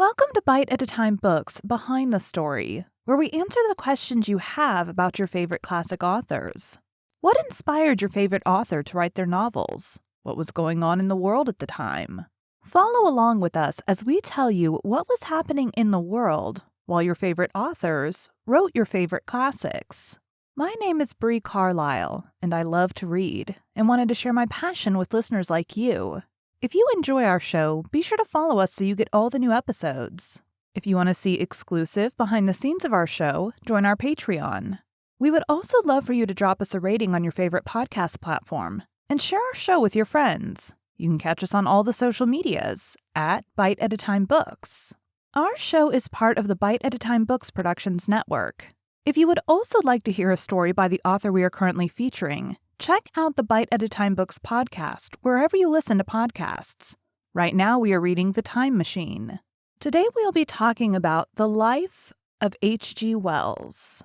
Welcome to Bite at a Time Books Behind the Story, where we answer the questions you have about your favorite classic authors. What inspired your favorite author to write their novels? What was going on in the world at the time? Follow along with us as we tell you what was happening in the world while your favorite authors wrote your favorite classics. My name is Bree Carlile, and I love to read and wanted to share my passion with listeners like you. If you enjoy our show, be sure to follow us so you get all the new episodes. If you want to see exclusive behind the scenes of our show, join our Patreon. We would also love for you to drop us a rating on your favorite podcast platform and share our show with your friends. You can catch us on all the social medias at Bite at a Time Books. Our show is part of the Bite at a Time Books Productions Network. If you would also like to hear a story by the author we are currently featuring, check out the Bite at a Time Books podcast wherever you listen to podcasts. Right now we are reading The Time Machine. Today we'll be talking about the life of H.G. Wells.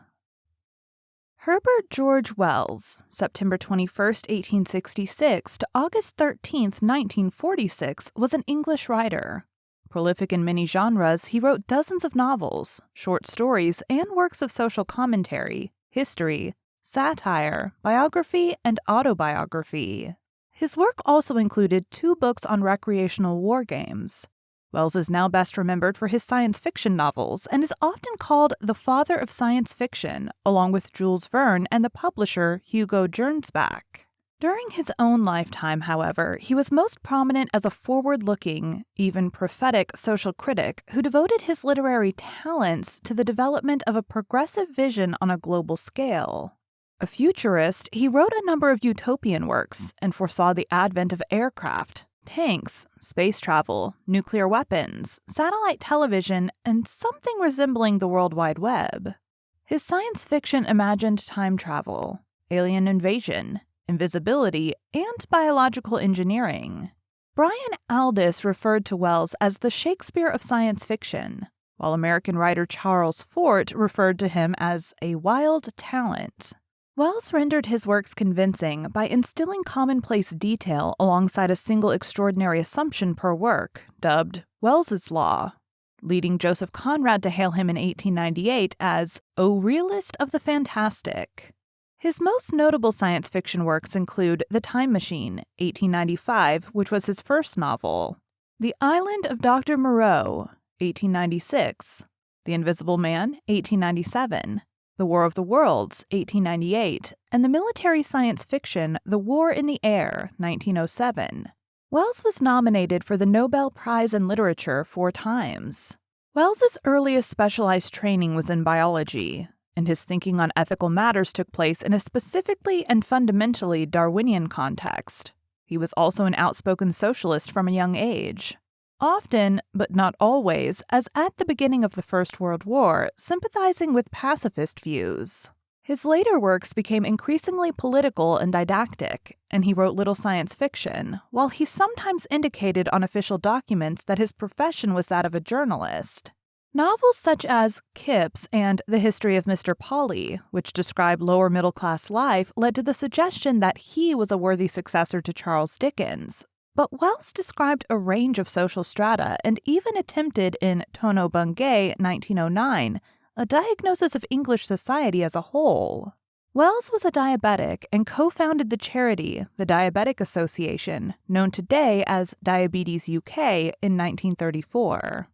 Herbert George Wells, September 21, 1866 to August 13, 1946, was an English writer. Prolific in many genres, he wrote dozens of novels, short stories, and works of social commentary, history, satire, biography, and autobiography. His work also included 2 books on recreational war games. Wells is now best remembered for his science fiction novels and is often called the father of science fiction, along with Jules Verne and the publisher Hugo Gernsback. During his own lifetime, however, he was most prominent as a forward-looking, even prophetic social critic who devoted his literary talents to the development of a progressive vision on a global scale. A futurist, he wrote a number of utopian works and foresaw the advent of aircraft, tanks, space travel, nuclear weapons, satellite television, and something resembling the World Wide Web. His science fiction imagined time travel, alien invasion, invisibility, and biological engineering. Brian Aldiss referred to Wells as the Shakespeare of science fiction, while American writer Charles Fort referred to him as a wild talent. Wells rendered his works convincing by instilling commonplace detail alongside a single extraordinary assumption per work, dubbed Wells's Law, leading Joseph Conrad to hail him in 1898 as "O realist of the fantastic." His most notable science fiction works include The Time Machine, 1895, which was his first novel, The Island of Dr. Moreau, 1896, The Invisible Man, 1897, The War of the Worlds, 1898, and the military science fiction The War in the Air, 1907. Wells was nominated for the Nobel Prize in Literature 4 times. Wells's earliest specialized training was in biology, and his thinking on ethical matters took place in a specifically and fundamentally Darwinian context. He was also an outspoken socialist from a young age. Often, but not always, as at the beginning of the First World War, sympathizing with pacifist views. His later works became increasingly political and didactic, and he wrote little science fiction, while he sometimes indicated on official documents that his profession was that of a journalist. Novels such as Kipps and The History of Mr. Polly, which describe lower middle-class life, led to the suggestion that he was a worthy successor to Charles Dickens. But Wells described a range of social strata and even attempted in Tono Bungay, 1909, a diagnosis of English society as a whole. Wells was a diabetic and co-founded the charity, the Diabetic Association, known today as Diabetes UK, in 1934.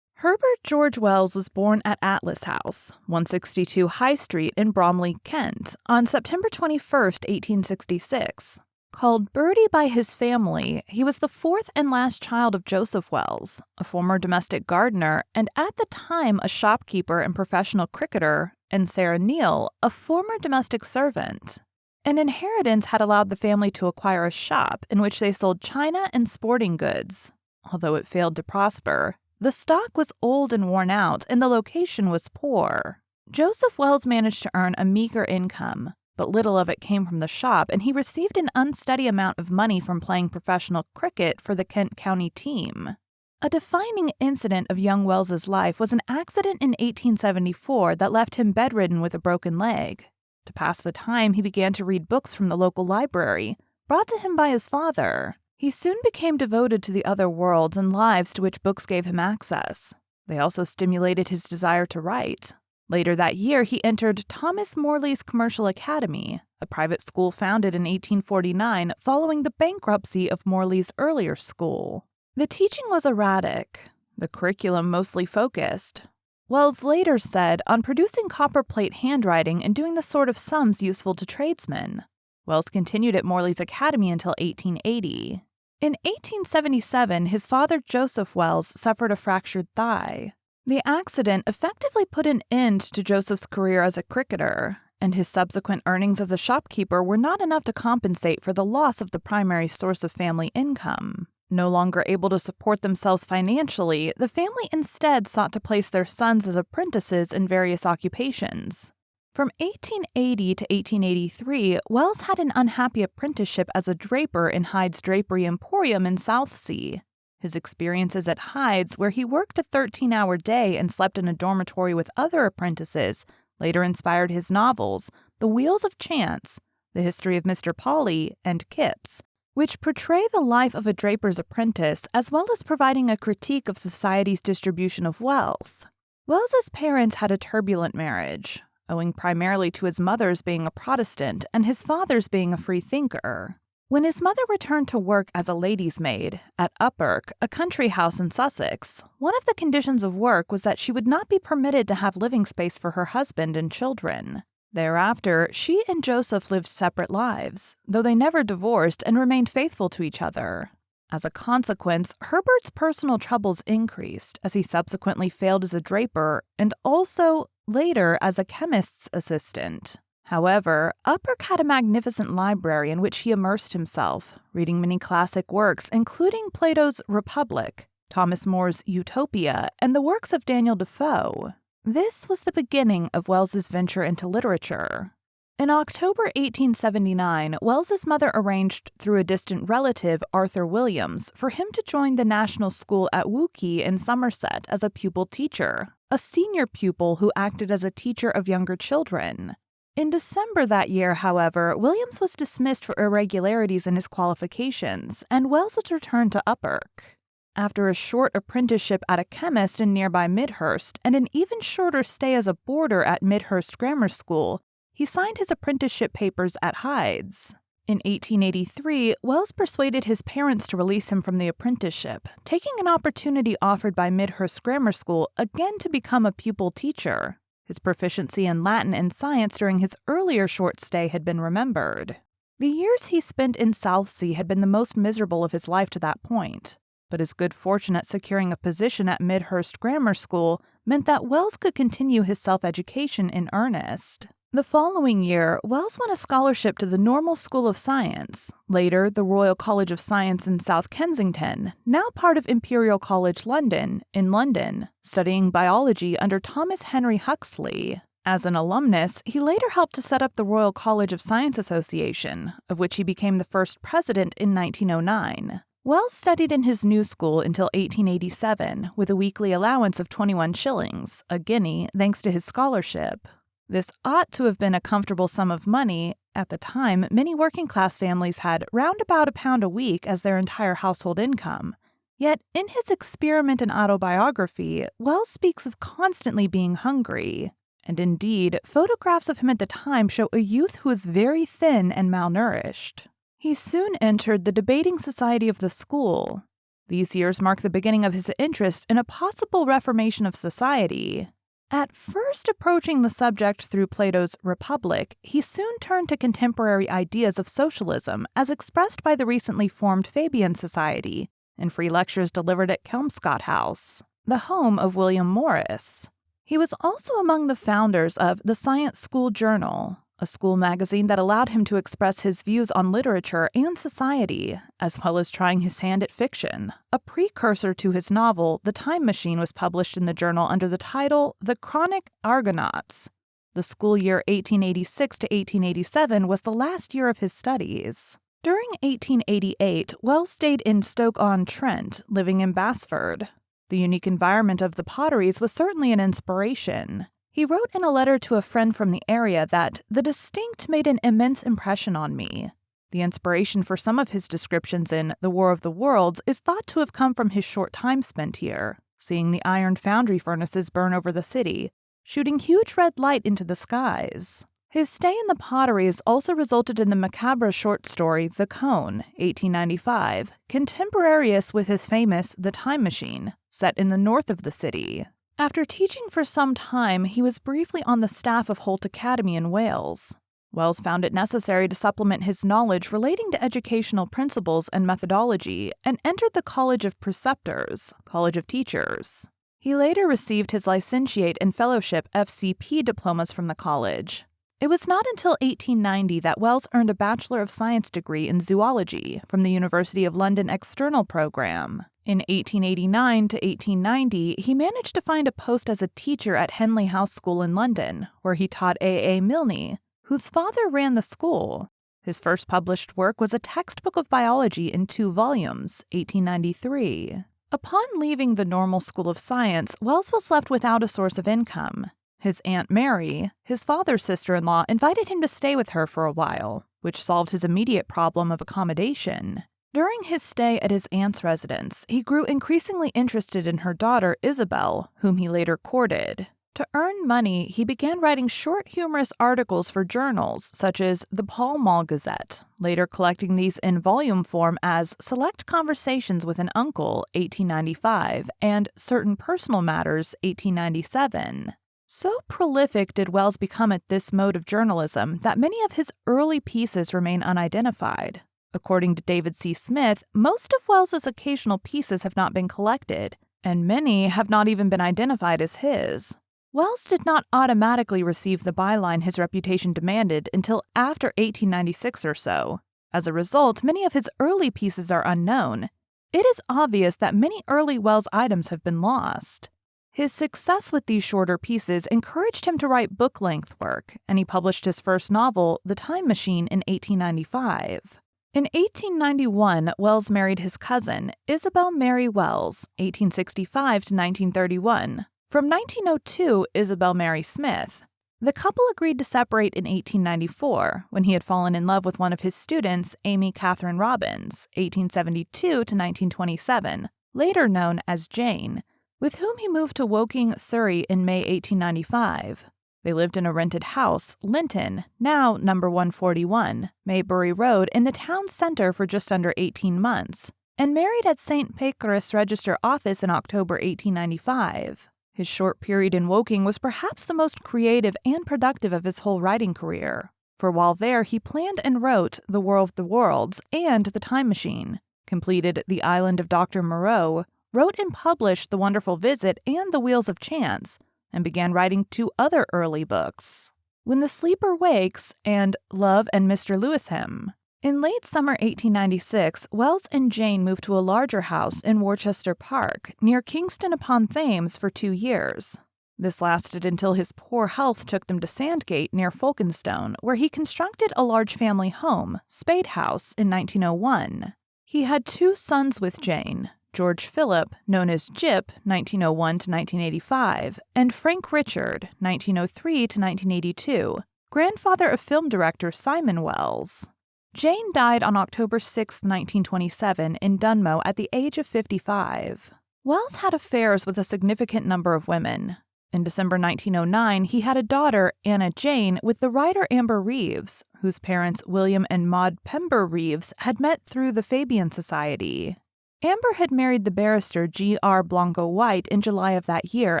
Herbert George Wells was born at Atlas House, 162 High Street in Bromley, Kent, on September 21, 1866. Called Bertie by his family, he was the 4th and last child of Joseph Wells, a former domestic gardener and at the time a shopkeeper and professional cricketer, and Sarah Neal, a former domestic servant. An inheritance had allowed the family to acquire a shop in which they sold china and sporting goods. Although it failed to prosper, the stock was old and worn out, and the location was poor. Joseph Wells managed to earn a meager income, but little of it came from the shop, and he received an unsteady amount of money from playing professional cricket for the Kent County team. A defining incident of young Wells's life was an accident in 1874 that left him bedridden with a broken leg. To pass the time, he began to read books from the local library, brought to him by his father. He soon became devoted to the other worlds and lives to which books gave him access. They also stimulated his desire to write. Later that year, he entered Thomas Morley's Commercial Academy, a private school founded in 1849 following the bankruptcy of Morley's earlier school. The teaching was erratic, the curriculum mostly focused. Wells later said on producing copperplate handwriting and doing the sort of sums useful to tradesmen. Wells continued at Morley's Academy until 1880. In 1877, his father Joseph Wells suffered a fractured thigh. The accident effectively put an end to Joseph's career as a cricketer, and his subsequent earnings as a shopkeeper were not enough to compensate for the loss of the primary source of family income. No longer able to support themselves financially, the family instead sought to place their sons as apprentices in various occupations. From 1880 to 1883, Wells had an unhappy apprenticeship as a draper in Hyde's Drapery Emporium in Southsea. His experiences at Hyde's, where he worked a 13-hour day and slept in a dormitory with other apprentices, later inspired his novels, The Wheels of Chance, The History of Mr. Polly, and Kipps, which portray the life of a draper's apprentice as well as providing a critique of society's distribution of wealth. Wells's parents had a turbulent marriage, owing primarily to his mother's being a Protestant and his father's being a free thinker. When his mother returned to work as a lady's maid at Upperk, a country house in Sussex, one of the conditions of work was that she would not be permitted to have living space for her husband and children. Thereafter, she and Joseph lived separate lives, though they never divorced and remained faithful to each other. As a consequence, Herbert's personal troubles increased as he subsequently failed as a draper and also, later, as a chemist's assistant. However, Upperk had a magnificent library in which he immersed himself, reading many classic works including Plato's Republic, Thomas More's Utopia, and the works of Daniel Defoe. This was the beginning of Wells's venture into literature. In October 1879, Wells's mother arranged through a distant relative, Arthur Williams, for him to join the National School at Wookey in Somerset as a pupil teacher, a senior pupil who acted as a teacher of younger children. In December that year, however, Williams was dismissed for irregularities in his qualifications, and Wells was returned to Upperk. After a short apprenticeship at a chemist in nearby Midhurst and an even shorter stay as a boarder at Midhurst Grammar School, he signed his apprenticeship papers at Hyde's. In 1883, Wells persuaded his parents to release him from the apprenticeship, taking an opportunity offered by Midhurst Grammar School again to become a pupil teacher. His proficiency in Latin and science during his earlier short stay had been remembered. The years he spent in Southsea had been the most miserable of his life to that point, but his good fortune at securing a position at Midhurst Grammar School meant that Wells could continue his self-education in earnest. The following year, Wells won a scholarship to the Normal School of Science, later the Royal College of Science in South Kensington, now part of Imperial College London, in London, studying biology under Thomas Henry Huxley. As an alumnus, he later helped to set up the Royal College of Science Association, of which he became the first president in 1909. Wells studied in his new school until 1887, with a weekly allowance of 21 shillings, a guinea, thanks to his scholarship. This ought to have been a comfortable sum of money. At the time, many working-class families had round about £1 a week as their entire household income. Yet, in his experiment and autobiography, Wells speaks of constantly being hungry. And indeed, photographs of him at the time show a youth who is very thin and malnourished. He soon entered the debating society of the school. These years mark the beginning of his interest in a possible reformation of society. At first approaching the subject through Plato's Republic, he soon turned to contemporary ideas of socialism as expressed by the recently formed Fabian Society and free lectures delivered at Kelmscott House, the home of William Morris. He was also among the founders of the Science School Journal, a school magazine that allowed him to express his views on literature and society, as well as trying his hand at fiction. A precursor to his novel, The Time Machine, was published in the journal under the title The Chronic Argonauts. The school year 1886 to 1887 was the last year of his studies. During 1888, Wells stayed in Stoke-on-Trent, living in Basford. The unique environment of the Potteries was certainly an inspiration. He wrote in a letter to a friend from the area that the distinct made an immense impression on me. The inspiration for some of his descriptions in The War of the Worlds is thought to have come from his short time spent here. seeing the iron foundry furnaces burn over the city, shooting huge red light into the skies. His stay in the potteries also resulted in the macabre short story The Cone, 1895, contemporaneous with his famous The Time Machine, set in the north of the city. After teaching for some time, he was briefly on the staff of Holt Academy in Wales. Wells found it necessary to supplement his knowledge relating to educational principles and methodology and entered the College of Preceptors, College of Teachers. He later received his licentiate and fellowship FCP diplomas from the college. It was not until 1890 that Wells earned a Bachelor of Science degree in zoology from the University of London External Program. In 1889 to 1890, he managed to find a post as a teacher at Henley House School in London, where he taught A. Milne, whose father ran the school. His first published work was a textbook of biology in 2 volumes, 1893. Upon leaving the Normal School of Science, Wells was left without a source of income. His Aunt Mary, his father's sister-in-law, invited him to stay with her for a while, which solved his immediate problem of accommodation. During his stay at his aunt's residence, he grew increasingly interested in her daughter, Isabel, whom he later courted. To earn money, he began writing short humorous articles for journals such as the Pall Mall Gazette, later collecting these in volume form as Select Conversations with an Uncle, 1895, and Certain Personal Matters, 1897. So prolific did Wells become at this mode of journalism that many of his early pieces remain unidentified. According to David C. Smith, most of Wells's occasional pieces have not been collected, and many have not even been identified as his. Wells did not automatically receive the byline his reputation demanded until after 1896 or so. As a result, many of his early pieces are unknown. It is obvious that many early Wells items have been lost. His success with these shorter pieces encouraged him to write book-length work, and he published his first novel, The Time Machine, in 1895. In 1891, Wells married his cousin, Isabel Mary Wells, 1865 to 1931. From 1902, Isabel Mary Smith. The couple agreed to separate in 1894, when he had fallen in love with one of his students, Amy Catherine Robbins, 1872 to 1927, later known as Jane, with whom he moved to Woking, Surrey in May 1895. They lived in a rented house, Linton, now number 141, Maybury Road, in the town center for just under 18 months, and married at St. Pancras Register Office in October 1895. His short period in Woking was perhaps the most creative and productive of his whole writing career, for while there he planned and wrote The War of the Worlds and The Time Machine, completed The Island of Dr. Moreau, wrote and published The Wonderful Visit and The Wheels of Chance, and began writing 2 other early books, When the Sleeper Wakes and Love and Mr. Lewisham. In late summer 1896, Wells and Jane moved to a larger house in Worcester Park, near Kingston upon Thames, for 2 years. This lasted until his poor health took them to Sandgate near Folkestone, where he constructed a large family home, Spade House, in 1901. He had 2 sons with Jane, George Philip, known as Gyp, 1901 to 1985, and Frank Richard, 1903 to 1982, grandfather of film director Simon Wells. Jane died on October 6, 1927, in Dunmow at the age of 55. Wells had affairs with a significant number of women. In December 1909, he had a daughter, Anna Jane, with the writer Amber Reeves, whose parents, William and Maud Pember Reeves, had met through the Fabian Society. Amber had married the barrister G.R. Blanco White in July of that year,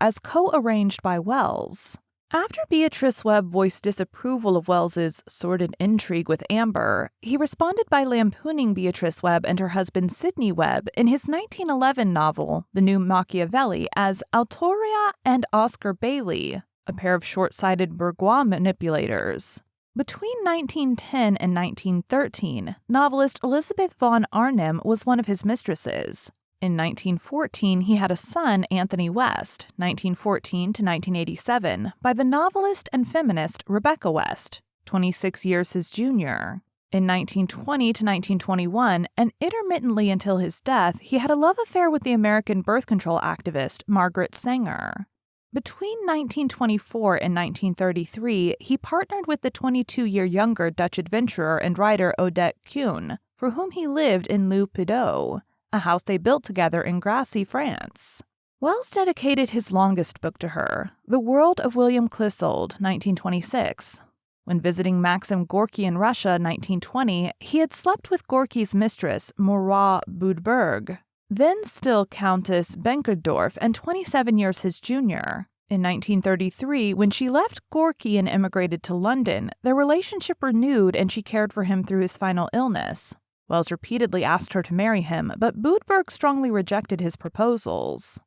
as co-arranged by Wells. After Beatrice Webb voiced disapproval of Wells's sordid intrigue with Amber, he responded by lampooning Beatrice Webb and her husband Sidney Webb in his 1911 novel, The New Machiavelli, as Altoria and Oscar Bailey, a pair of short-sighted bourgeois manipulators. Between 1910 and 1913, novelist Elizabeth von Arnim was one of his mistresses. In 1914, he had a son, Anthony West, 1914 to 1987, by the novelist and feminist Rebecca West, 26 years his junior. In 1920 to 1921, and intermittently until his death, he had a love affair with the American birth control activist Margaret Sanger. Between 1924 and 1933, he partnered with the 22-year younger Dutch adventurer and writer Odette Kuhn, for whom he lived in Le Pideau, a house they built together in Grassy, France. Wells dedicated his longest book to her, The World of William Clissold, 1926. When visiting Maxim Gorky in Russia, 1920, he had slept with Gorky's mistress, Morat Budberg, then still Countess Benkendorf and 27 years his junior. In 1933, when she left Gorky and immigrated to London, their relationship renewed and she cared for him through his final illness. Wells repeatedly asked her to marry him, but Budberg strongly rejected his proposals.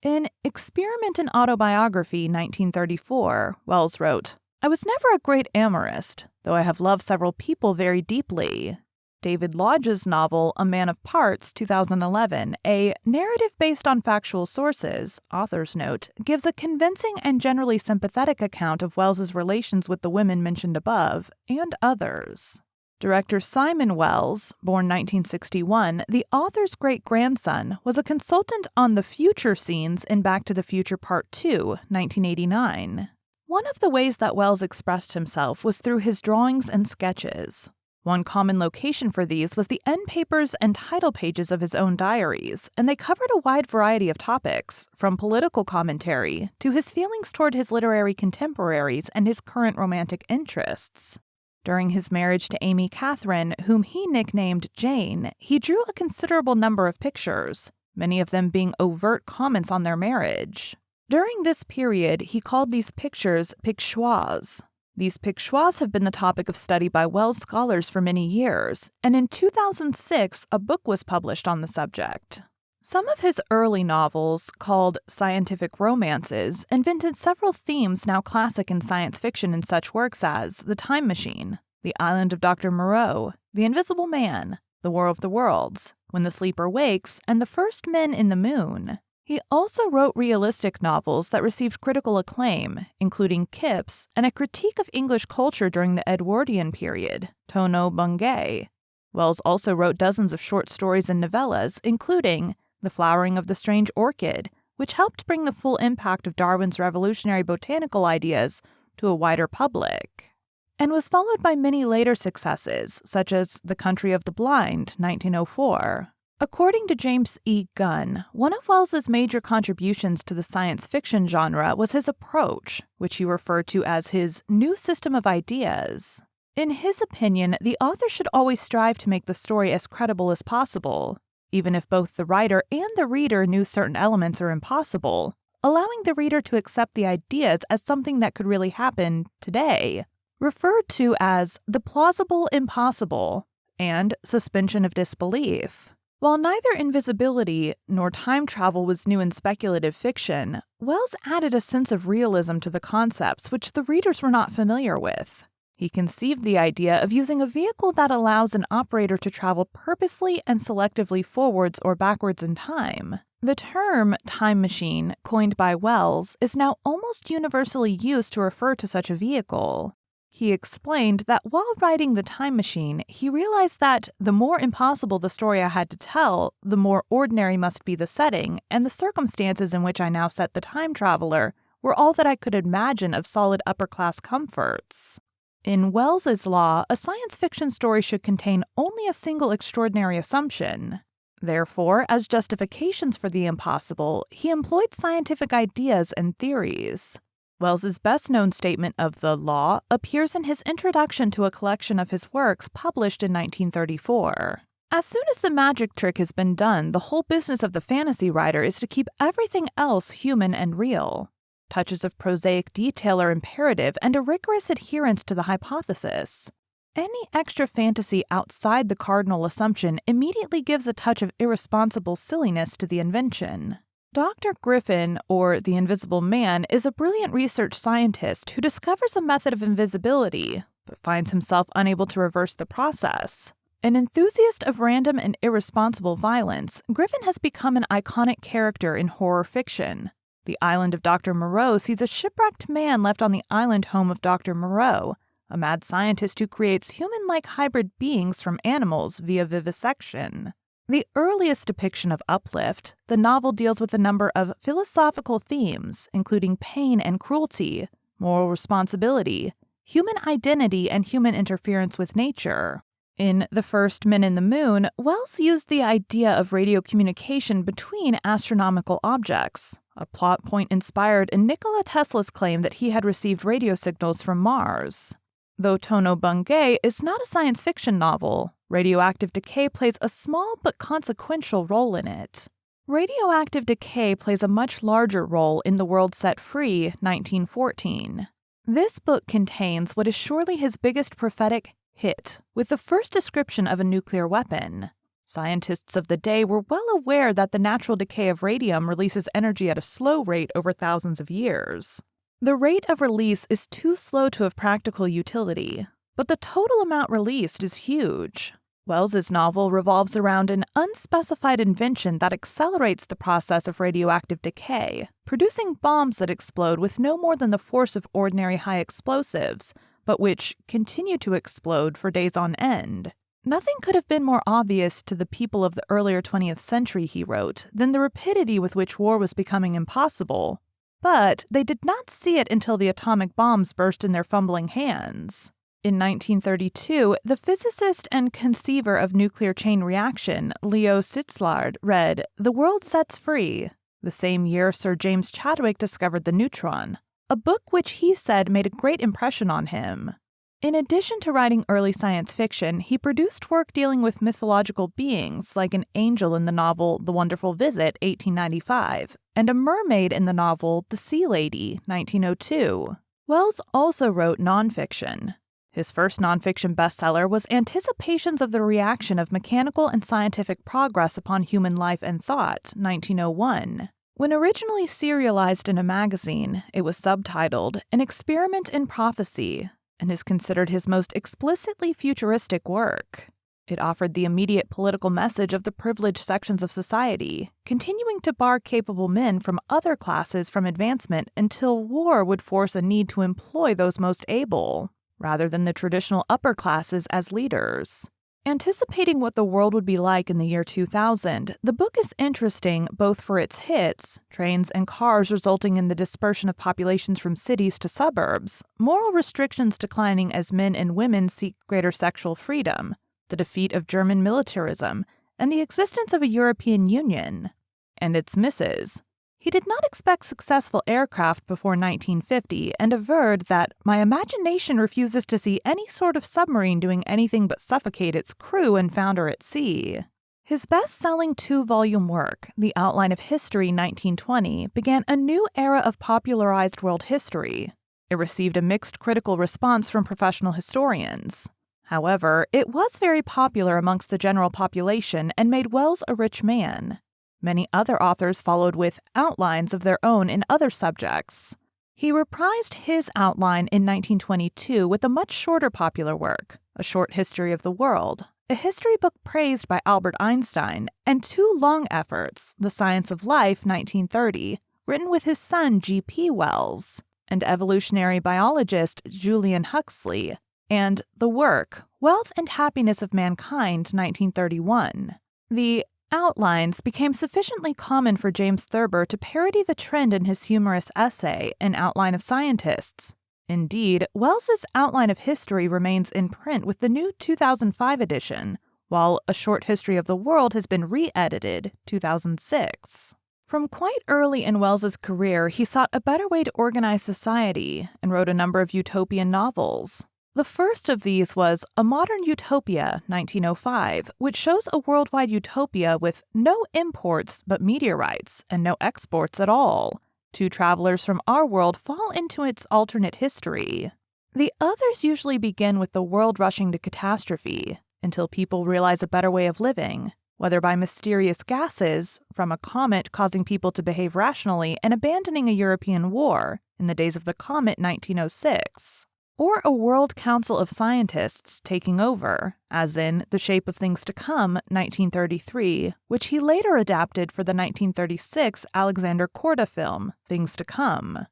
In Experiment in Autobiography, 1934, Wells wrote, "I was never a great amorist, though I have loved several people very deeply." David Lodge's novel, A Man of Parts, 2011, a narrative based on factual sources, author's note, gives a convincing and generally sympathetic account of Wells's relations with the women mentioned above, and others. Director Simon Wells, born 1961, the author's great-grandson, was a consultant on the future scenes in Back to the Future Part 2, 1989. One of the ways that Wells expressed himself was through his drawings and sketches. One common location for these was the end papers and title pages of his own diaries, and they covered a wide variety of topics, from political commentary to his feelings toward his literary contemporaries and his current romantic interests. During his marriage to Amy Catherine, whom he nicknamed Jane, he drew a considerable number of pictures, many of them being overt comments on their marriage. During this period, he called these pictures pictoires. These pictoires have been the topic of study by Wells scholars for many years, and in 2006, a book was published on the subject. Some of his early novels, called scientific romances, invented several themes now classic in science fiction in such works as The Time Machine, The Island of Dr. Moreau, The Invisible Man, The War of the Worlds, When the Sleeper Wakes, and The First Men in the Moon. He also wrote realistic novels that received critical acclaim, including Kips and a critique of English culture during the Edwardian period, Tono Bungay. Wells also wrote dozens of short stories and novellas, including The Flowering of the Strange Orchid, which helped bring the full impact of Darwin's revolutionary botanical ideas to a wider public, and was followed by many later successes, such as The Country of the Blind, 1904. According to James E. Gunn, one of Wells's major contributions to the science fiction genre was his approach, which he referred to as his new system of ideas. In his opinion, the author should always strive to make the story as credible as possible, even if both the writer and the reader knew certain elements are impossible, allowing the reader to accept the ideas as something that could really happen today, referred to as the plausible impossible and suspension of disbelief. While neither invisibility nor time travel was new in speculative fiction, Wells added a sense of realism to the concepts which the readers were not familiar with. He conceived the idea of using a vehicle that allows an operator to travel purposely and selectively forwards or backwards in time. The term time machine, coined by Wells, is now almost universally used to refer to such a vehicle. He explained that while writing The Time Machine, he realized that the more impossible the story I had to tell, the more ordinary must be the setting, and the circumstances in which I now set the time traveler were all that I could imagine of solid upper-class comforts. In Wells's law, a science fiction story should contain only a single extraordinary assumption. Therefore, as justifications for the impossible, he employed scientific ideas and theories. Wells's best-known statement of the law appears in his introduction to a collection of his works published in 1934. As soon as the magic trick has been done, the whole business of the fantasy writer is to keep everything else human and real. Touches of prosaic detail are imperative and a rigorous adherence to the hypothesis. Any extra fantasy outside the cardinal assumption immediately gives a touch of irresponsible silliness to the invention. Dr. Griffin, or the Invisible Man, is a brilliant research scientist who discovers a method of invisibility, but finds himself unable to reverse the process. An enthusiast of random and irresponsible violence, Griffin has become an iconic character in horror fiction. The Island of Dr. Moreau sees a shipwrecked man left on the island home of Dr. Moreau, a mad scientist who creates human-like hybrid beings from animals via vivisection. The earliest depiction of uplift, the novel deals with a number of philosophical themes, including pain and cruelty, moral responsibility, human identity, and human interference with nature. In The First Men in the Moon, Wells used the idea of radio communication between astronomical objects, a plot point inspired in Nikola Tesla's claim that he had received radio signals from Mars. Though Tono Bungay is not a science fiction novel, radioactive decay plays a small but consequential role in it. Radioactive decay plays a much larger role in The World Set Free, 1914. This book contains what is surely his biggest prophetic hit, with the first description of a nuclear weapon. Scientists of the day were well aware that the natural decay of radium releases energy at a slow rate over thousands of years. The rate of release is too slow to have practical utility, but the total amount released is huge. Wells's novel revolves around an unspecified invention that accelerates the process of radioactive decay, producing bombs that explode with no more than the force of ordinary high explosives, but which continue to explode for days on end. Nothing could have been more obvious to the people of the earlier 20th century, he wrote, than the rapidity with which war was becoming impossible. But they did not see it until the atomic bombs burst in their fumbling hands. In 1932, the physicist and conceiver of nuclear chain reaction, Leo Szilard, read The World Sets Free. The same year, Sir James Chadwick discovered the neutron, a book which he said made a great impression on him. In addition to writing early science fiction, he produced work dealing with mythological beings, like an angel in the novel The Wonderful Visit, 1895, and a mermaid in the novel The Sea Lady, 1902. Wells also wrote nonfiction. His first nonfiction bestseller was Anticipations of the Reaction of Mechanical and Scientific Progress upon Human Life and Thought, 1901. When originally serialized in a magazine, it was subtitled An Experiment in Prophecy, and is considered his most explicitly futuristic work. It offered the immediate political message of the privileged sections of society, continuing to bar capable men from other classes from advancement until war would force a need to employ those most able, rather than the traditional upper classes as leaders. Anticipating what the world would be like in the year 2000, the book is interesting both for its hits, trains and cars resulting in the dispersion of populations from cities to suburbs, moral restrictions declining as men and women seek greater sexual freedom, the defeat of German militarism, and the existence of a European Union, and its misses. He did not expect successful aircraft before 1950 and averred that my imagination refuses to see any sort of submarine doing anything but suffocate its crew and founder at sea. His best-selling two-volume work, The Outline of History 1920, began a new era of popularized world history. It received a mixed critical response from professional historians. However, it was very popular amongst the general population and made Wells a rich man. Many other authors followed with outlines of their own in other subjects. He reprised his outline in 1922 with a much shorter popular work, A Short History of the World, a history book praised by Albert Einstein, and two long efforts, The Science of Life, 1930, written with his son G.P. Wells, and evolutionary biologist Julian Huxley, and The Work, Wealth and Happiness of Mankind, 1931. The outlines became sufficiently common for James Thurber to parody the trend in his humorous essay, An Outline of Scientists. Indeed, Wells's Outline of History remains in print with the new 2005 edition, while A Short History of the World has been re-edited, 2006. From quite early in Wells's career, he sought a better way to organize society and wrote a number of utopian novels. The first of these was A Modern Utopia, 1905, which shows a worldwide utopia with no imports but meteorites and no exports at all. Two travelers from our world fall into its alternate history. The others usually begin with the world rushing to catastrophe, until people realize a better way of living, whether by mysterious gases, from a comet causing people to behave rationally and abandoning a European war in the days of the comet 1906. Or a World Council of Scientists taking over, as in The Shape of Things to Come, 1933, which he later adapted for the 1936 Alexander Korda film, Things to Come.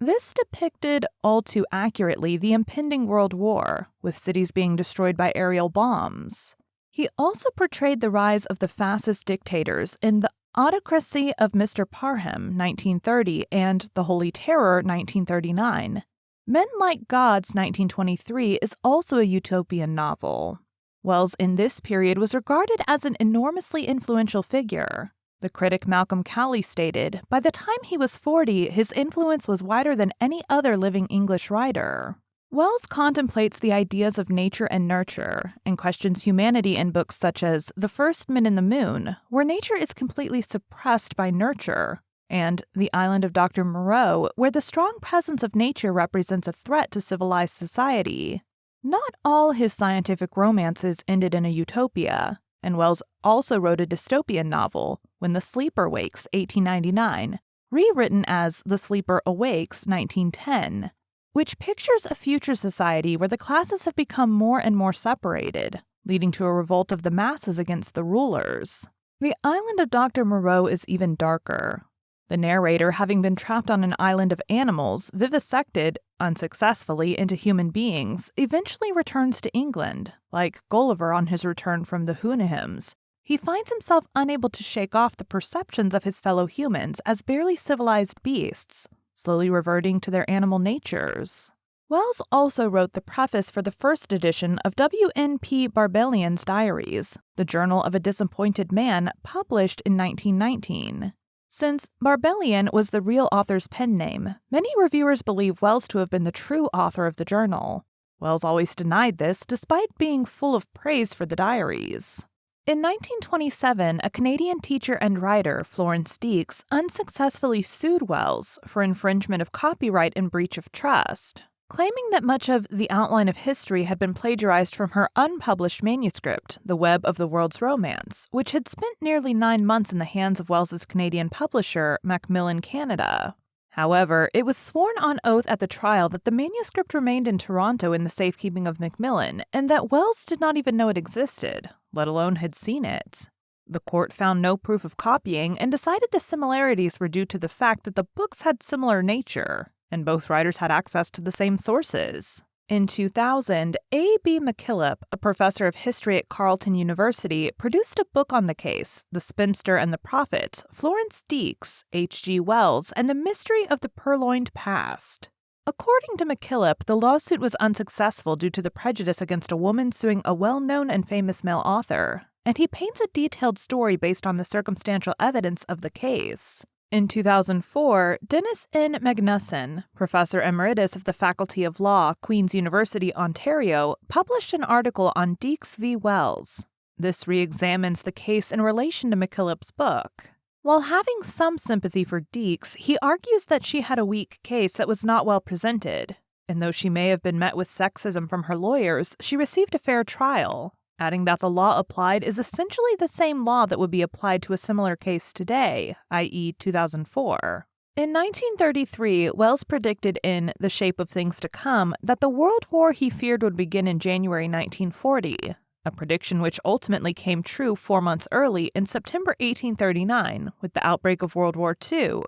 This depicted all too accurately the impending World War, with cities being destroyed by aerial bombs. He also portrayed the rise of the fascist dictators in The Autocracy of Mr. Parham, 1930, and The Holy Terror, 1939. Men Like Gods, 1923, is also a utopian novel. Wells in this period was regarded as an enormously influential figure. The critic Malcolm Cowley stated, by the time he was 40, his influence was wider than any other living English writer. Wells contemplates the ideas of nature and nurture, and questions humanity in books such as The First Men in the Moon, where nature is completely suppressed by nurture, and The Island of Dr. Moreau, where the strong presence of nature represents a threat to civilized society. Not all his scientific romances ended in a utopia, and Wells also wrote a dystopian novel, When the Sleeper Wakes, 1899, rewritten as The Sleeper Awakes, 1910, which pictures a future society where the classes have become more and more separated, leading to a revolt of the masses against the rulers. The Island of Dr. Moreau is even darker. The narrator, having been trapped on an island of animals, vivisected, unsuccessfully, into human beings, eventually returns to England. Like Gulliver on his return from the Houyhnhnms, he finds himself unable to shake off the perceptions of his fellow humans as barely civilized beasts, slowly reverting to their animal natures. Wells also wrote the preface for the first edition of W.N.P. Barbellian's Diaries, the Journal of a Disappointed Man, published in 1919. Since Barbellian was the real author's pen name, many reviewers believe Wells to have been the true author of the journal. Wells always denied this, despite being full of praise for the diaries. In 1927, a Canadian teacher and writer, Florence Deeks, unsuccessfully sued Wells for infringement of copyright and breach of trust, claiming that much of The Outline of History had been plagiarized from her unpublished manuscript, The Web of the World's Romance, which had spent nearly 9 months in the hands of Wells's Canadian publisher, Macmillan Canada. However, it was sworn on oath at the trial that the manuscript remained in Toronto in the safekeeping of Macmillan, and that Wells did not even know it existed, let alone had seen it. The court found no proof of copying and decided the similarities were due to the fact that the books had similar nature, and both writers had access to the same sources. In 2000, A.B. McKillop, a professor of history at Carleton University, produced a book on the case, The Spinster and the Prophet, Florence Deeks, H.G. Wells, and the Mystery of the Purloined Past. According to McKillop, the lawsuit was unsuccessful due to the prejudice against a woman suing a well-known and famous male author, and he paints a detailed story based on the circumstantial evidence of the case. In 2004, Dennis N. Magnuson, professor emeritus of the Faculty of Law, Queen's University, Ontario, published an article on Deeks v. Wells. This re-examines the case in relation to McKillop's book. While having some sympathy for Deeks, he argues that she had a weak case that was not well presented, and though she may have been met with sexism from her lawyers, she received a fair trial, adding that the law applied is essentially the same law that would be applied to a similar case today, i.e. 2004. In 1933, Wells predicted in The Shape of Things to Come that the World War he feared would begin in January 1940, a prediction which ultimately came true 4 months early in September 1839 with the outbreak of World War II.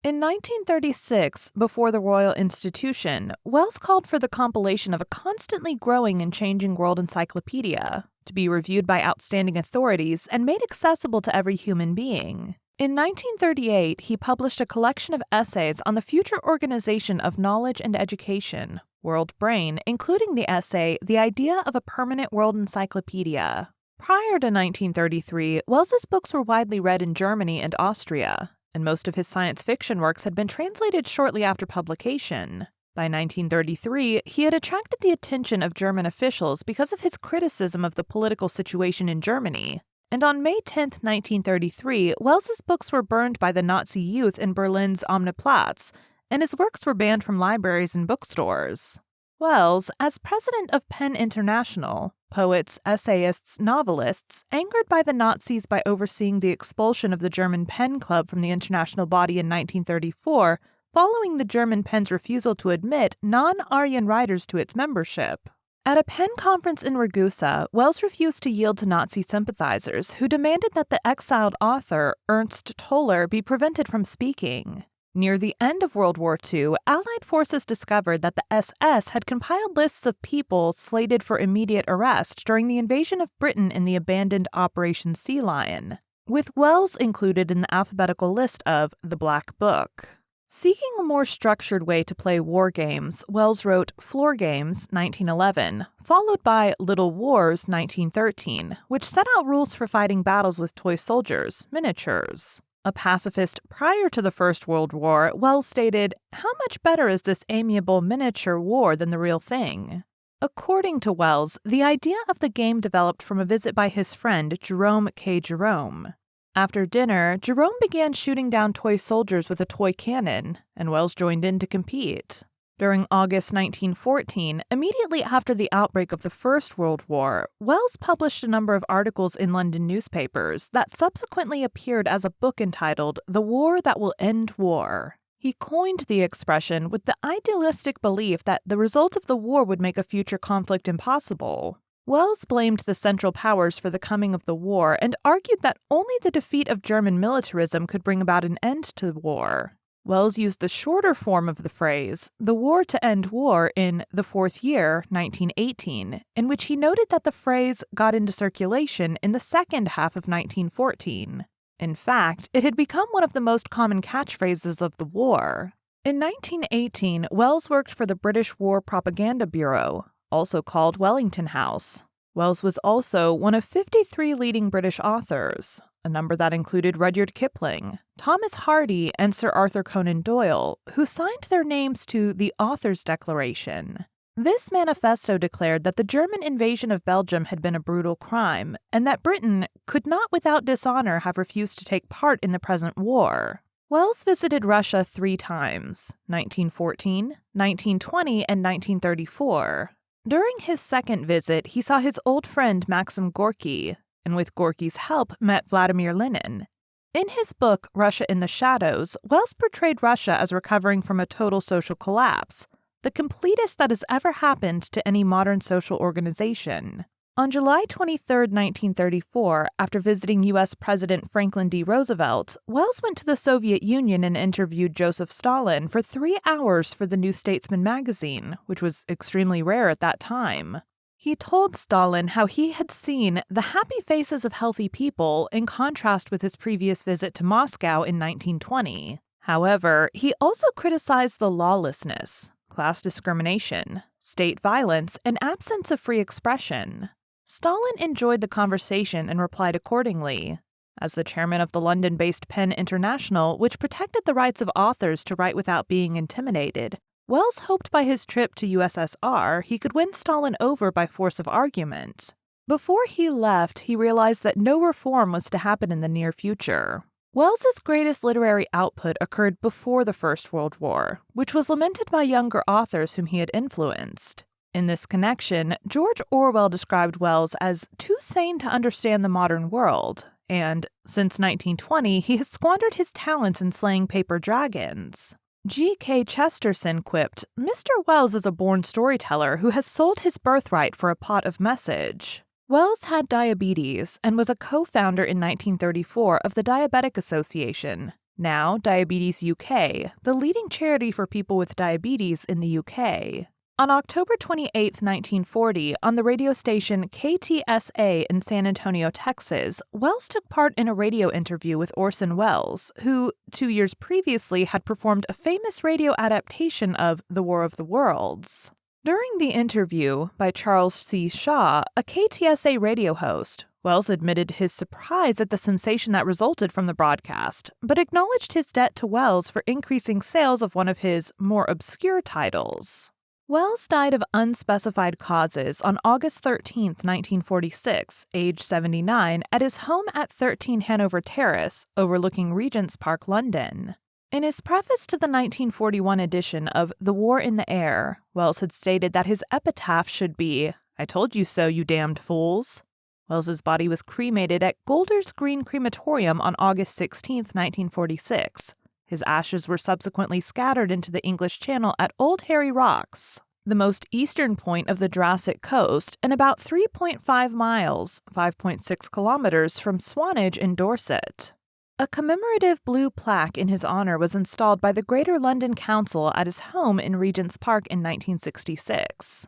In 1936, before the Royal Institution, Wells called for the compilation of a constantly growing and changing world encyclopedia to be reviewed by outstanding authorities and made accessible to every human being. In 1938, he published a collection of essays on the future organization of knowledge and education, World Brain, including the essay The Idea of a Permanent World Encyclopedia. Prior to 1933, Wells's books were widely read in Germany and Austria, and most of his science fiction works had been translated shortly after publication. By 1933, he had attracted the attention of German officials because of his criticism of the political situation in Germany, and on May 10, 1933, Wells's books were burned by the Nazi youth in Berlin's Omniplatz, and his works were banned from libraries and bookstores. Wells, as president of PEN International, poets, essayists, novelists, angered by the Nazis by overseeing the expulsion of the German PEN Club from the international body in 1934, following the German PEN's refusal to admit non-Aryan writers to its membership. At a PEN conference in Ragusa, Wells refused to yield to Nazi sympathizers who demanded that the exiled author, Ernst Toller, be prevented from speaking. Near the end of World War II, Allied forces discovered that the SS had compiled lists of people slated for immediate arrest during the invasion of Britain in the abandoned Operation Sea Lion, with Wells included in the alphabetical list of the Black Book. Seeking a more structured way to play war games, Wells wrote Floor Games, 1911, followed by Little Wars, 1913, which set out rules for fighting battles with toy soldiers, miniatures. A pacifist prior to the First World War, Wells stated, "How much better is this amiable miniature war than the real thing?" According to Wells, the idea of the game developed from a visit by his friend Jerome K. Jerome. After dinner, Jerome began shooting down toy soldiers with a toy cannon, and Wells joined in to compete. During August 1914, immediately after the outbreak of the First World War, Wells published a number of articles in London newspapers that subsequently appeared as a book entitled The War That Will End War. He coined the expression with the idealistic belief that the result of the war would make a future conflict impossible. Wells blamed the Central Powers for the coming of the war and argued that only the defeat of German militarism could bring about an end to the war. Wells used the shorter form of the phrase, "the war to end war," in The Fourth Year, 1918, in which he noted that the phrase got into circulation in the second half of 1914. In fact, it had become one of the most common catchphrases of the war. In 1918, Wells worked for the British War Propaganda Bureau, also called Wellington House. Wells was also one of 53 leading British authors, a number that included Rudyard Kipling, Thomas Hardy, and Sir Arthur Conan Doyle, who signed their names to the Author's Declaration. This manifesto declared that the German invasion of Belgium had been a brutal crime, and that Britain could not without dishonor have refused to take part in the present war. Wells visited Russia 3 times, 1914, 1920, and 1934. During his second visit, he saw his old friend Maxim Gorky, and with Gorky's help met Vladimir Lenin. In his book, Russia in the Shadows, Wells portrayed Russia as recovering from a total social collapse, the completest that has ever happened to any modern social organization. On July 23, 1934, after visiting U.S. President Franklin D. Roosevelt, Wells went to the Soviet Union and interviewed Joseph Stalin for 3 hours for the New Statesman magazine, which was extremely rare at that time. He told Stalin how he had seen the happy faces of healthy people in contrast with his previous visit to Moscow in 1920. However, he also criticized the lawlessness, class discrimination, state violence, and absence of free expression. Stalin enjoyed the conversation and replied accordingly. As the chairman of the London-based PEN International, which protected the rights of authors to write without being intimidated, Wells hoped by his trip to USSR he could win Stalin over by force of argument. Before he left, he realized that no reform was to happen in the near future. Wells's greatest literary output occurred before the First World War, which was lamented by younger authors whom he had influenced. In this connection, George Orwell described Wells as too sane to understand the modern world, and since 1920, he has squandered his talents in slaying paper dragons. G.K. Chesterton quipped, "Mr. Wells is a born storyteller who has sold his birthright for a pot of message." Wells had diabetes and was a co-founder in 1934 of the Diabetic Association, now Diabetes UK, the leading charity for people with diabetes in the UK. On October 28, 1940, on the radio station KTSA in San Antonio, Texas, Wells took part in a radio interview with Orson Welles, who, 2 years previously, had performed a famous radio adaptation of The War of the Worlds. During the interview, by Charles C. Shaw, a KTSA radio host, Wells admitted his surprise at the sensation that resulted from the broadcast, but acknowledged his debt to Wells for increasing sales of one of his more obscure titles. Wells died of unspecified causes on August 13, 1946, age 79, at his home at 13 Hanover Terrace, overlooking Regent's Park, London. In his preface to the 1941 edition of The War in the Air, Wells had stated that his epitaph should be, "I told you so, you damned fools." Wells's body was cremated at Golders Green Crematorium on August 16, 1946. His ashes were subsequently scattered into the English Channel at Old Harry Rocks, the most eastern point of the Jurassic Coast, and about 3.5 miles, 5.6 kilometers from Swanage in Dorset. A commemorative blue plaque in his honor was installed by the Greater London Council at his home in Regent's Park in 1966.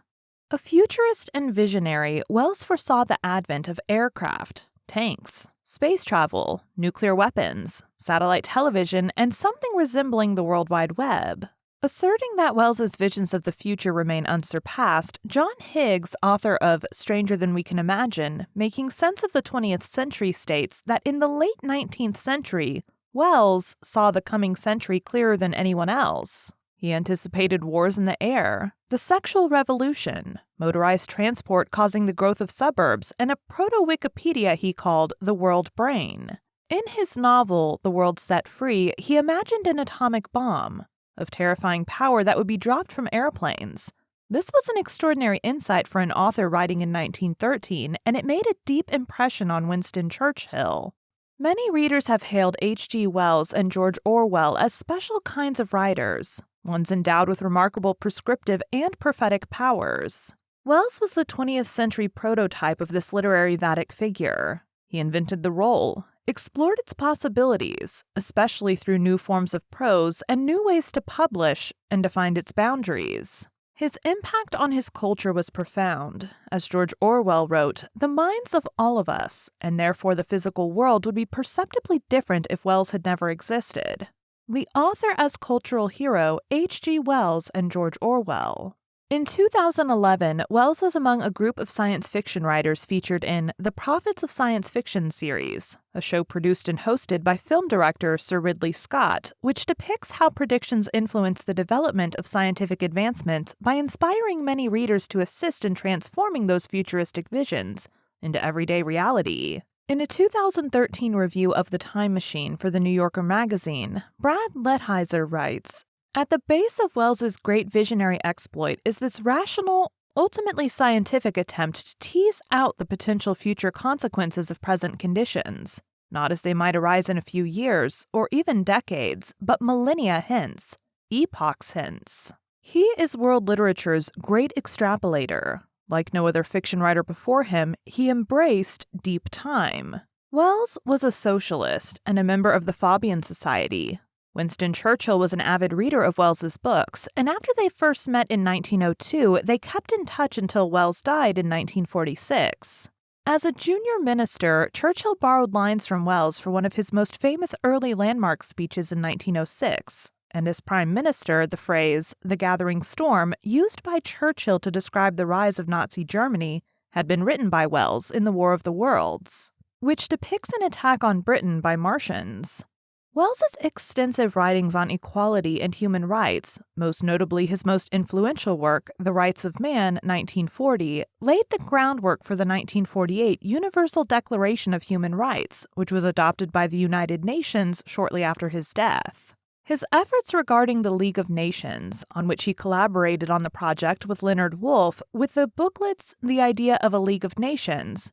A futurist and visionary, Wells foresaw the advent of aircraft, tanks, space travel, nuclear weapons, satellite television, and something resembling the World Wide Web. Asserting that Wells's visions of the future remain unsurpassed, John Higgs, author of Stranger Than We Can Imagine, Making Sense of the 20th Century, states that in the late 19th century, Wells saw the coming century clearer than anyone else. He anticipated wars in the air, the sexual revolution, motorized transport causing the growth of suburbs, and a proto-Wikipedia he called the world brain. In his novel, The World Set Free, he imagined an atomic bomb of terrifying power that would be dropped from airplanes. This was an extraordinary insight for an author writing in 1913, and it made a deep impression on Winston Churchill. Many readers have hailed H.G. Wells and George Orwell as special kinds of writers, ones endowed with remarkable prescriptive and prophetic powers. Wells was the 20th century prototype of this literary Vedic figure. He invented the role, explored its possibilities, especially through new forms of prose and new ways to publish, and defined its boundaries. His impact on his culture was profound. As George Orwell wrote, the minds of all of us, and therefore the physical world, would be perceptibly different if Wells had never existed. The author as cultural hero, H.G. Wells and George Orwell. In 2011, Wells was among a group of science fiction writers featured in The Prophets of Science Fiction series, a show produced and hosted by film director Sir Ridley Scott, which depicts how predictions influence the development of scientific advancement by inspiring many readers to assist in transforming those futuristic visions into everyday reality. In a 2013 review of The Time Machine for the New Yorker magazine, Brad Lethizer writes, "At the base of Wells's great visionary exploit is this rational, ultimately scientific attempt to tease out the potential future consequences of present conditions, not as they might arise in a few years, or even decades, but millennia hence, epochs hence. He is world literature's great extrapolator. Like no other fiction writer before him, he embraced deep time." Wells was a socialist and a member of the Fabian Society. Winston Churchill was an avid reader of Wells's books, and after they first met in 1902, they kept in touch until Wells died in 1946. As a junior minister, Churchill borrowed lines from Wells for one of his most famous early landmark speeches in 1906, and as prime minister, the phrase, "the gathering storm," used by Churchill to describe the rise of Nazi Germany, had been written by Wells in The War of the Worlds, which depicts an attack on Britain by Martians. Wells's extensive writings on equality and human rights, most notably his most influential work, The Rights of Man, 1940, laid the groundwork for the 1948 Universal Declaration of Human Rights, which was adopted by the United Nations shortly after his death. His efforts regarding the League of Nations, on which he collaborated on the project with Leonard Woolf, with the booklets The Idea of a League of Nations,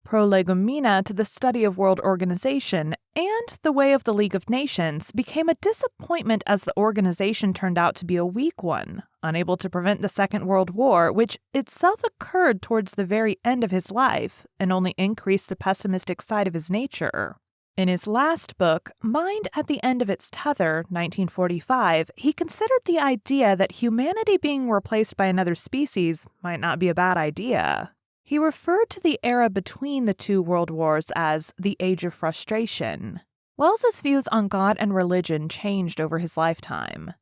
Prolegomena to the Study of World Organization, and The Way of the League of Nations, became a disappointment as the organization turned out to be a weak one, unable to prevent the Second World War, which itself occurred towards the very end of his life and only increased the pessimistic side of his nature. In his last book, Mind at the End of Its Tether, 1945, he considered the idea that humanity being replaced by another species might not be a bad idea. He referred to the era between the two world wars as the Age of Frustration. Wells's views on God and religion changed over his lifetime.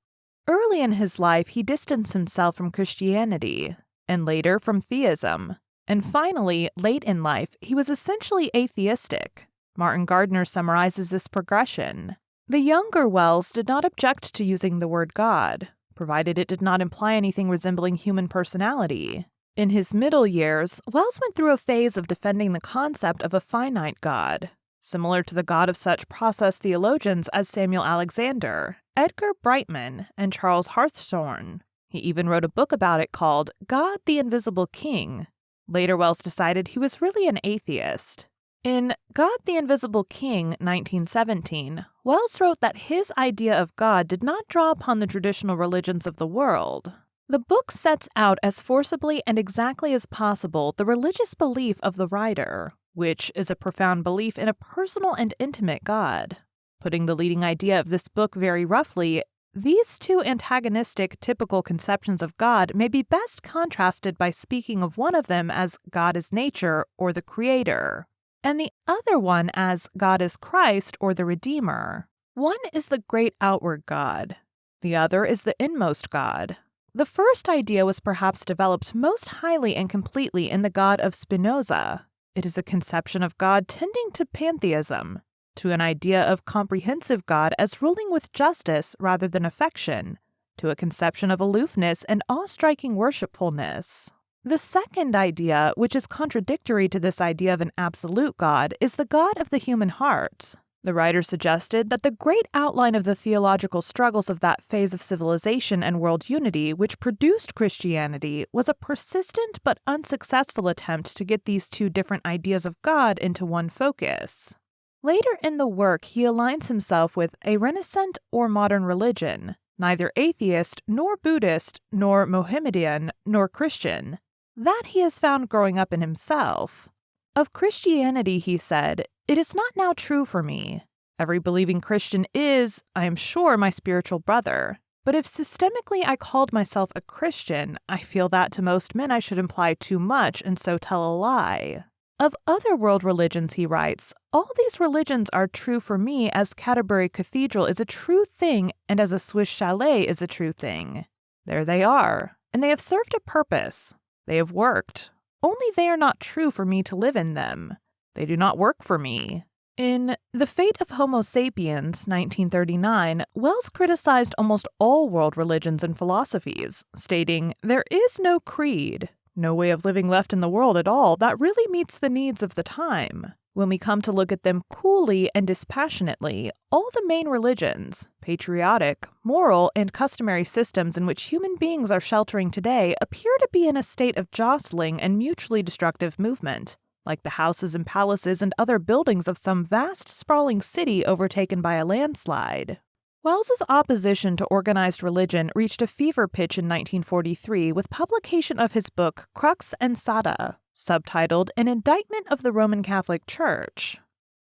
Early in his life, he distanced himself from Christianity, and later from theism. And finally, late in life, he was essentially atheistic. Martin Gardner summarizes this progression. The younger Wells did not object to using the word God, provided it did not imply anything resembling human personality. In his middle years, Wells went through a phase of defending the concept of a finite God, similar to the God of such process theologians as Samuel Alexander, Edgar Brightman, and Charles Hartshorne. He even wrote a book about it called God the Invisible King. Later, Wells decided he was really an atheist. In God the Invisible King, 1917, Wells wrote that his idea of God did not draw upon the traditional religions of the world. The book sets out as forcibly and exactly as possible the religious belief of the writer, which is a profound belief in a personal and intimate God. Putting the leading idea of this book very roughly, these two antagonistic typical conceptions of God may be best contrasted by speaking of one of them as God as nature or the creator. and the other one as God is Christ or the Redeemer. One is the great outward God. The other is the inmost God. The first idea was perhaps developed most highly and completely in the God of Spinoza. It is a conception of God tending to pantheism, to an idea of comprehensive God as ruling with justice rather than affection, to a conception of aloofness and awe-striking worshipfulness. The second idea, which is contradictory to this idea of an absolute God, is the God of the human heart. The writer suggested that the great outline of the theological struggles of that phase of civilization and world unity which produced Christianity was a persistent but unsuccessful attempt to get these two different ideas of God into one focus. Later in the work, he aligns himself with a Renaissance or modern religion, neither atheist, nor Buddhist, nor Mohammedan, nor Christian. That he has found growing up in himself. Of Christianity, he said, "It is not now true for me. Every believing Christian is, I am sure, my spiritual brother. But if systemically I called myself a Christian, I feel that to most men I should imply too much and so tell a lie." Of other world religions, he writes, "All these religions are true for me as Canterbury Cathedral is a true thing and as a Swiss chalet is a true thing. There they are, and they have served a purpose. They have worked. Only they are not true for me to live in them. They do not work for me." In The Fate of Homo Sapiens, 1939, Wells criticized almost all world religions and philosophies, stating, "There is no creed, no way of living left in the world at all that really meets the needs of the time. When we come to look at them coolly and dispassionately, all the main religions, patriotic, moral, and customary systems in which human beings are sheltering today appear to be in a state of jostling and mutually destructive movement, like the houses and palaces and other buildings of some vast, sprawling city overtaken by a landslide." Wells's opposition to organized religion reached a fever pitch in 1943 with publication of his book Crux Ansata, subtitled An Indictment of the Roman Catholic Church.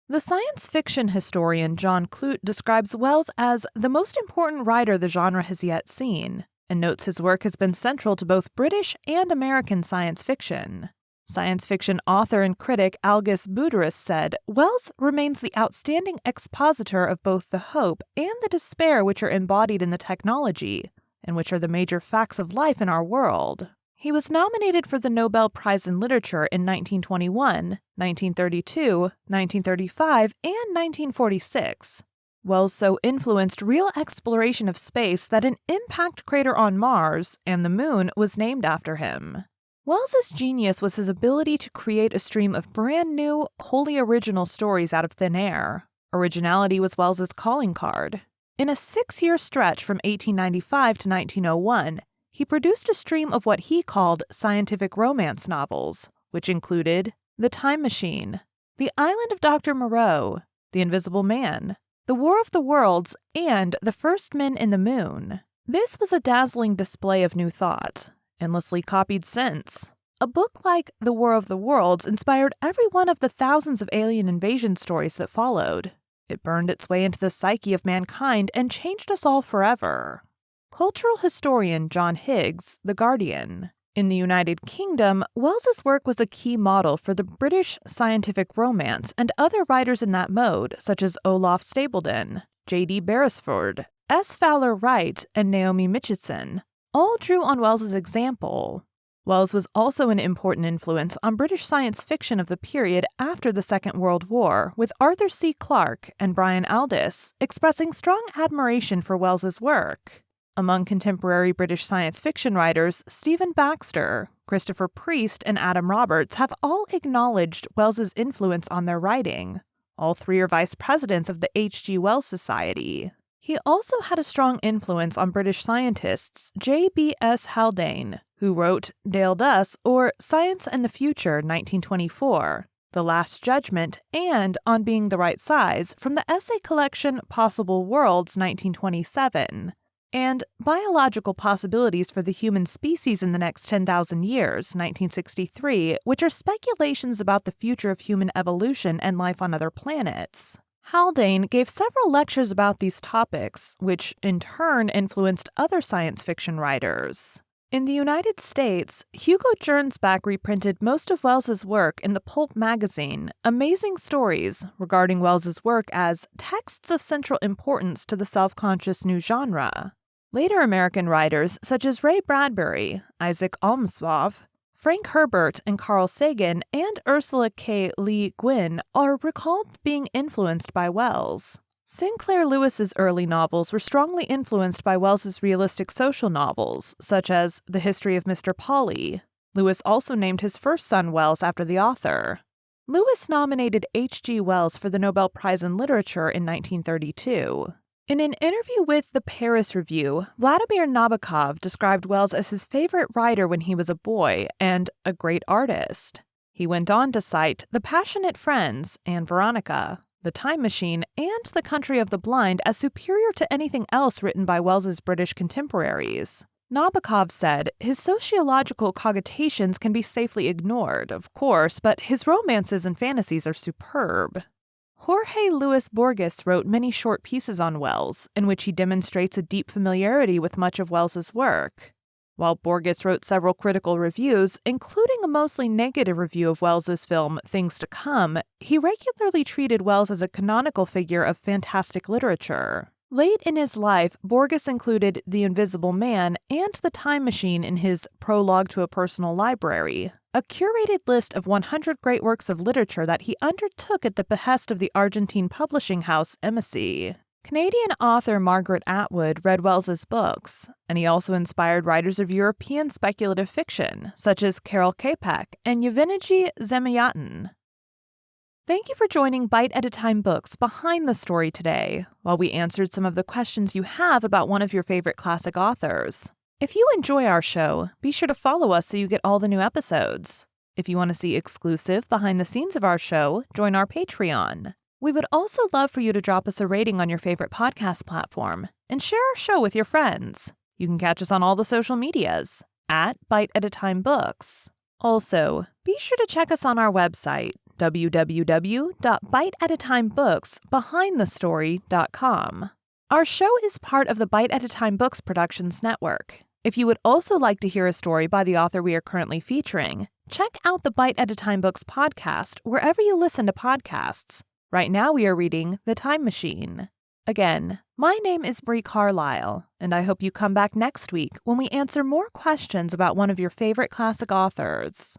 The science fiction historian John Clute describes Wells as the most important writer the genre has yet seen, and notes his work has been central to both British and American science fiction. Science fiction author and critic Algis Budrys said, "Wells remains the outstanding expositor of both the hope and the despair which are embodied in the technology, and which are the major facts of life in our world." He was nominated for the Nobel Prize in Literature in 1921, 1932, 1935, and 1946. Wells so influenced real exploration of space that an impact crater on Mars and the Moon was named after him. Wells's genius was his ability to create a stream of brand new, wholly original stories out of thin air. Originality was Wells's calling card. In a 6-year stretch from 1895 to 1901, he produced a stream of what he called scientific romance novels, which included The Time Machine, The Island of Dr. Moreau, The Invisible Man, The War of the Worlds, and The First Men in the Moon. This was a dazzling display of new thought, endlessly copied since. A book like The War of the Worlds inspired every one of the thousands of alien invasion stories that followed. It burned its way into the psyche of mankind and changed us all forever. Cultural historian John Higgs, The Guardian. In the United Kingdom, Wells's work was a key model for the British scientific romance and other writers in that mode, such as Olaf Stapledon, J.D. Beresford, S. Fowler Wright, and Naomi Mitchison. All drew on Wells's example. Wells was also an important influence on British science fiction of the period after the Second World War, with Arthur C. Clarke and Brian Aldiss expressing strong admiration for Wells's work. Among contemporary British science fiction writers, Stephen Baxter, Christopher Priest, and Adam Roberts have all acknowledged Wells's influence on their writing. All three are vice presidents of the H.G. Wells Society. He also had a strong influence on British scientists J.B.S. Haldane, who wrote Dale Duss or Science and the Future, 1924, The Last Judgment, and On Being the Right Size from the essay collection Possible Worlds, 1927, and Biological Possibilities for the Human Species in the Next 10,000 Years, 1963, which are speculations about the future of human evolution and life on other planets. Haldane gave several lectures about these topics, which in turn influenced other science fiction writers. In the United States, Hugo Gernsback reprinted most of Wells's work in the pulp magazine Amazing Stories, regarding Wells's work as texts of central importance to the self-conscious new genre. Later American writers such as Ray Bradbury, Isaac Olmshof, Frank Herbert and Carl Sagan, and Ursula K. Le Guin are recalled being influenced by Wells. Sinclair Lewis's early novels were strongly influenced by Wells's realistic social novels, such as The History of Mr. Polly. Lewis also named his first son Wells after the author. Lewis nominated H.G. Wells for the Nobel Prize in Literature in 1932. In an interview with the Paris Review, Vladimir Nabokov described Wells as his favorite writer when he was a boy and a great artist. He went on to cite The Passionate Friends and Veronica, The Time Machine, and The Country of the Blind as superior to anything else written by Wells's British contemporaries. Nabokov said, his sociological cogitations can be safely ignored, of course, but his romances and fantasies are superb. Jorge Luis Borges wrote many short pieces on Wells, in which he demonstrates a deep familiarity with much of Wells's work. While Borges wrote several critical reviews, including a mostly negative review of Wells's film Things to Come, he regularly treated Wells as a canonical figure of fantastic literature. Late in his life, Borges included The Invisible Man and The Time Machine in his Prologue to a Personal Library, a curated list of 100 great works of literature that he undertook at the behest of the Argentine publishing house Embassy. Canadian author Margaret Atwood read Wells's books, and he also inspired writers of European speculative fiction, such as Karel Čapek and Jevgenij Zamyatin. Thank you for joining Bite at a Time Books Behind the Story today, while we answered some of the questions you have about one of your favorite classic authors. If you enjoy our show, be sure to follow us so you get all the new episodes. If you want to see exclusive behind the scenes of our show, join our Patreon. We would also love for you to drop us a rating on your favorite podcast platform and share our show with your friends. You can catch us on all the social medias at Bite at a Time Books. Also, be sure to check us on our website, www.biteatatimebooksbehindthestory.com. Our show is part of the Bite at a Time Books Productions Network. If you would also like to hear a story by the author we are currently featuring, check out the Bite at a Time Books podcast wherever you listen to podcasts. Right now we are reading The Time Machine. Again, my name is Bree Carlile, and I hope you come back next week when we answer more questions about one of your favorite classic authors.